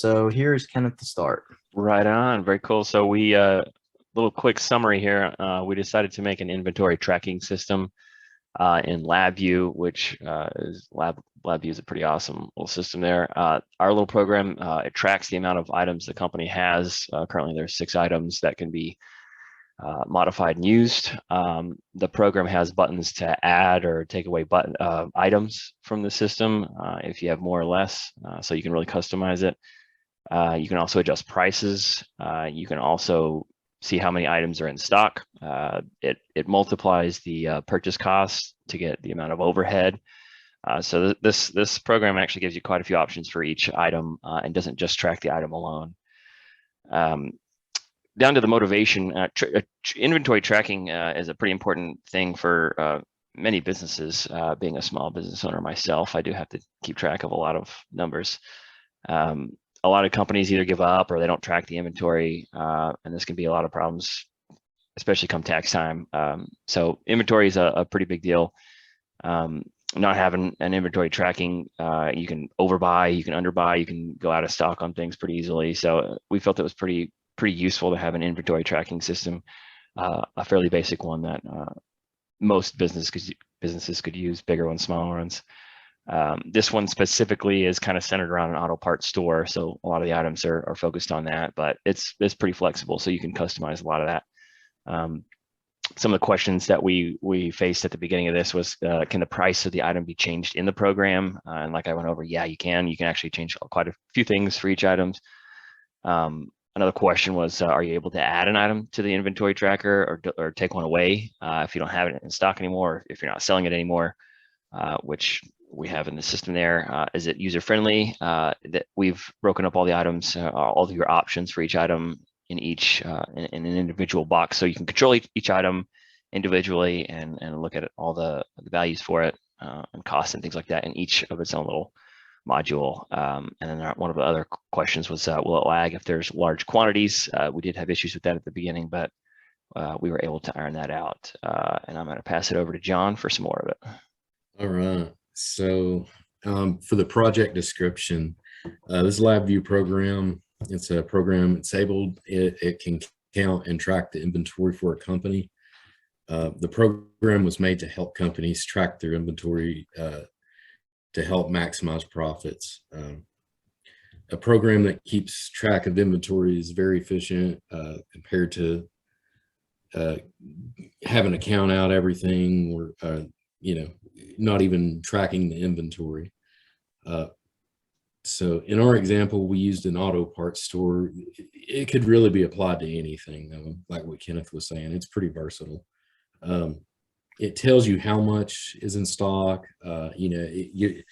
So here's Kenneth to start. Right on. Very cool. So we little quick summary here. We decided to make an inventory tracking system in LabVIEW, which is LabVIEW is a pretty awesome little system there. Our little program, it tracks the amount of items the company has. Currently, there's 6 items that can be modified and used. The program has buttons to add or take away items from the system if you have more or less, so you can really customize it. You can also adjust prices. You can also see how many items are in stock. It multiplies the purchase cost to get the amount of overhead. So this program actually gives you quite a few options for each item and doesn't just track the item alone. Down to the motivation, inventory tracking is a pretty important thing for many businesses. Being a small business owner myself, I do have to keep track of a lot of numbers. A lot of companies either give up or they don't track the inventory, and this can be a lot of problems, especially come tax time. So inventory is a pretty big deal. Not having an inventory tracking, you can overbuy, you can underbuy, you can go out of stock on things pretty easily. So we felt it was pretty useful to have an inventory tracking system, a fairly basic one that most businesses could use, bigger ones, smaller ones. This one specifically is kind of centered around an auto parts store, so a lot of the items are focused on that, but it's pretty flexible, so you can customize a lot of that. Some of the questions that we faced at the beginning of this was, can the price of the item be changed in the program? And like I went over, yeah, you can actually change quite a few things for each item. Another question was, are you able to add an item to the inventory tracker or take one away if you don't have it in stock anymore, if you're not selling it anymore, which we have in the system there. Is it user-friendly? That we've broken up all the items, all of your options for each item in an individual box, so you can control each item individually and look at all the values for it and costs and things like that in each of its own little module. And then one of the other questions was, will it lag if there's large quantities? We did have issues with that at the beginning, but we were able to iron that out. And I'm going to pass it over to John for some more of it. All right. So for the project description, this LabVIEW program, it's a program, it's able, it can count and track the inventory for a company. The program was made to help companies track their inventory to help maximize profits. A program that keeps track of inventory is very efficient compared to having to count out everything or not even tracking the inventory. So in our example, we used an auto parts store. It could really be applied to anything, though, like what Kenneth was saying. It's pretty versatile. It tells you how much is in stock. You're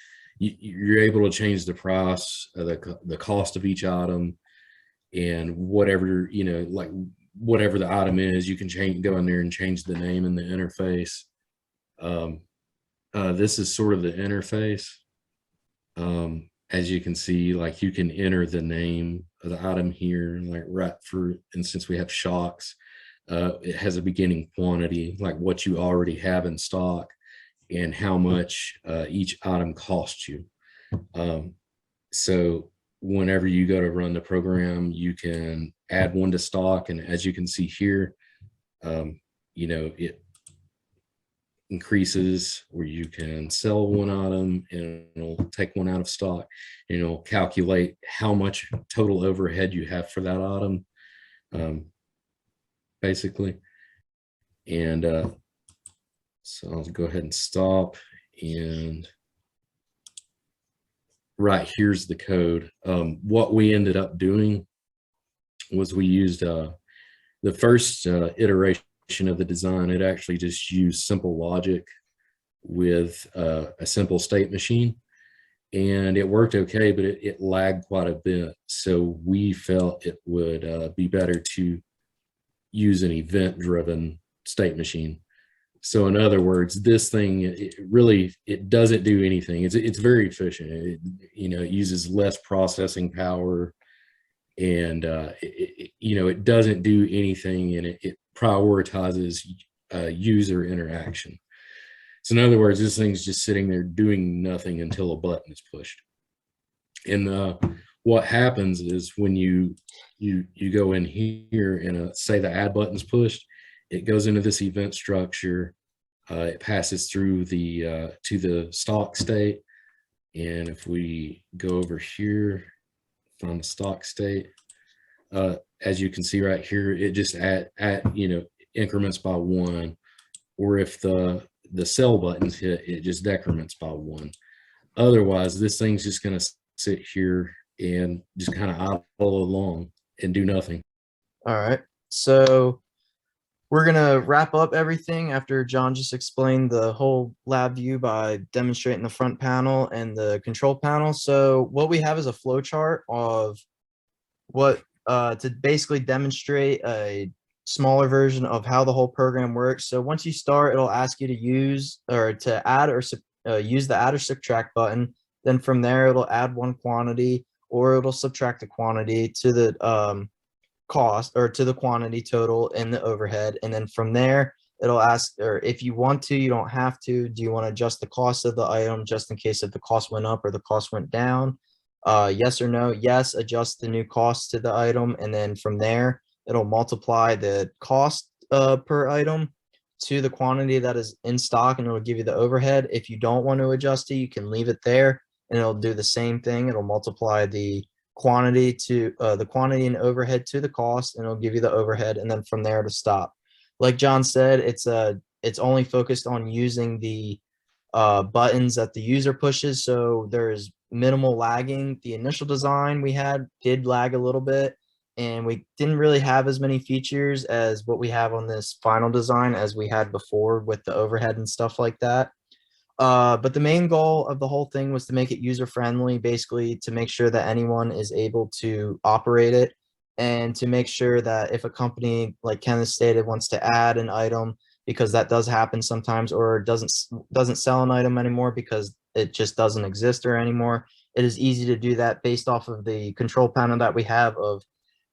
able to change the price, the cost of each item, and whatever whatever the item is, you can go in there and change the name in the interface. This is sort of the interface. As you can see, like you can enter the name of the item here, like right, for instance, we have shocks. It has a beginning quantity, like what you already have in stock and how much each item costs you. So whenever you go to run the program, you can add one to stock. And as you can see here, it increases where you can sell one item and it'll take one out of stock, and it'll calculate how much total overhead you have for that item, basically. And so I'll go ahead and stop, and right here's the code. What we ended up doing was we used the first iteration of the design. It actually just used simple logic with a simple state machine, and it worked okay, but it lagged quite a bit. So we felt it would be better to use an event-driven state machine. So in other words, this thing, it doesn't do anything. It's very efficient. It uses less processing power, and it doesn't do anything, and it prioritizes user interaction. So in other words, this thing's just sitting there doing nothing until a button is pushed. And what happens is when you go in here and say the add button's pushed, it goes into this event structure. It passes through the to the stock state. And if we go over here, find the stock state, as you can see right here, it just increments by 1. Or if the sell button's hit, it just decrements by 1. Otherwise, this thing's just going to sit here and just kind of idle along and do nothing. All right. So we're going to wrap up everything after John just explained the whole lab view by demonstrating the front panel and the control panel. So what we have is a flow chart of what to basically demonstrate a smaller version of how the whole program works. So once you start, it'll ask you to use or to add or use the add or subtract button. Then from there, it'll add one quantity or it'll subtract a quantity to the cost or to the quantity total in the overhead. And then from there, it'll ask, or if you want to, you don't have to, do you want to adjust the cost of the item just in case if the cost went up or the cost went down? Yes or no? Yes, adjust the new cost to the item. And then from there, it'll multiply the cost per item to the quantity that is in stock and it'll give you the overhead. If you don't want to adjust it, you can leave it there and it'll do the same thing. It'll multiply the quantity to the quantity and overhead to the cost and it'll give you the overhead and then from there to stop. Like John said, it's only focused on using the buttons that the user pushes, so there's minimal lagging. The initial design we had did lag a little bit and we didn't really have as many features as what we have on this final design as we had before with the overhead and stuff like that. But the main goal of the whole thing was to make it user friendly, basically to make sure that anyone is able to operate it and to make sure that if a company, like Kenneth stated, wants to add an item, because that does happen sometimes, or doesn't sell an item anymore because it just doesn't exist or anymore, it is easy to do that based off of the control panel that we have of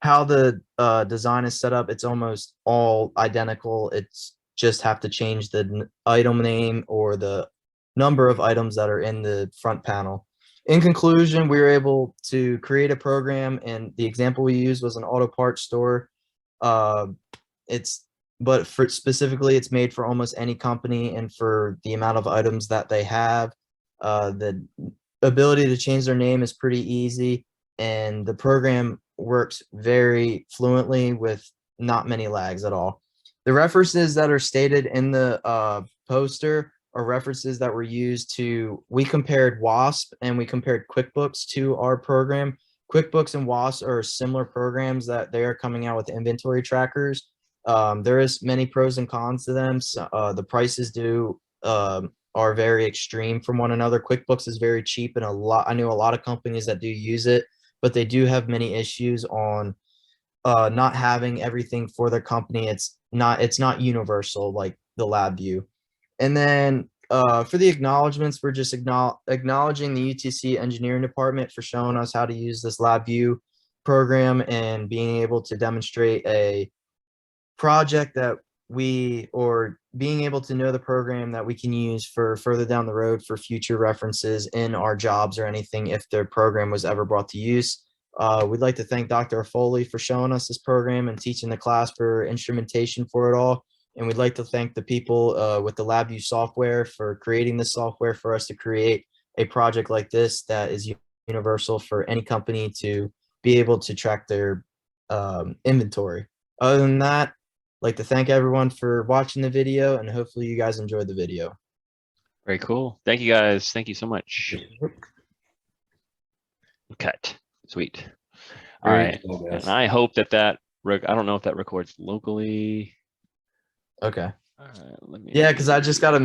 how the design is set up. It's almost all identical. It's just have to change the item name or the number of items that are in the front panel. In conclusion, we were able to create a program, and the example we used was an auto parts store. But for specifically, it's made for almost any company, and for the amount of items that they have, the ability to change their name is pretty easy, and the program works very fluently with not many lags at all. The references that are stated in the poster are references that were used to, we compared WASP and we compared QuickBooks to our program. QuickBooks and WASP are similar programs that they are coming out with inventory trackers. There is many pros and cons to them. So, the prices are very extreme from one another. QuickBooks is very cheap and I knew a lot of companies that do use it, but they do have many issues on not having everything for their company. It's not universal like the LabVIEW. And then for the acknowledgments, we're just acknowledging the UTC engineering department for showing us how to use this LabVIEW program and being able to demonstrate a project that being able to know the program that we can use for further down the road for future references in our jobs or anything if their program was ever brought to use. We'd like to thank Dr. Foley for showing us this program and teaching the class for instrumentation for it all. And we'd like to thank the people with the LabVIEW software for creating this software for us to create a project like this that is universal for any company to be able to track their inventory. Other than that, I'd like to thank everyone for watching the video and hopefully you guys enjoyed the video. Very cool. Thank you guys. Thank you so much. Cut. Sweet. All right. And I hope that I don't know if that records locally. Okay. Let me. Yeah, because I just got a